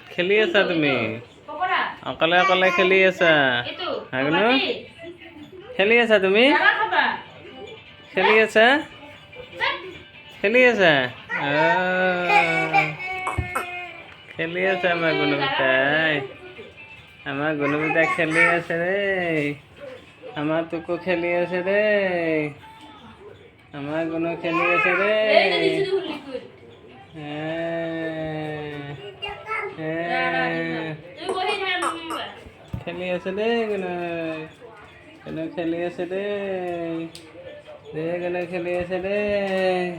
খেলি আছা তুমি অকলে অকলে খেলি আছা হাগনু খেলি আছা তুমি খেলি আছা খেলি আছা খেলি আছে আমাৰ গুণবিতাই খেলি আছে দেই আমাৰ টুকু খেলি আছে দেই আমাৰ গুণ খেলি আছে দেই খেলি আছে দেই গুণ খেলি আছে দেই গুণ খেলি আছে দেই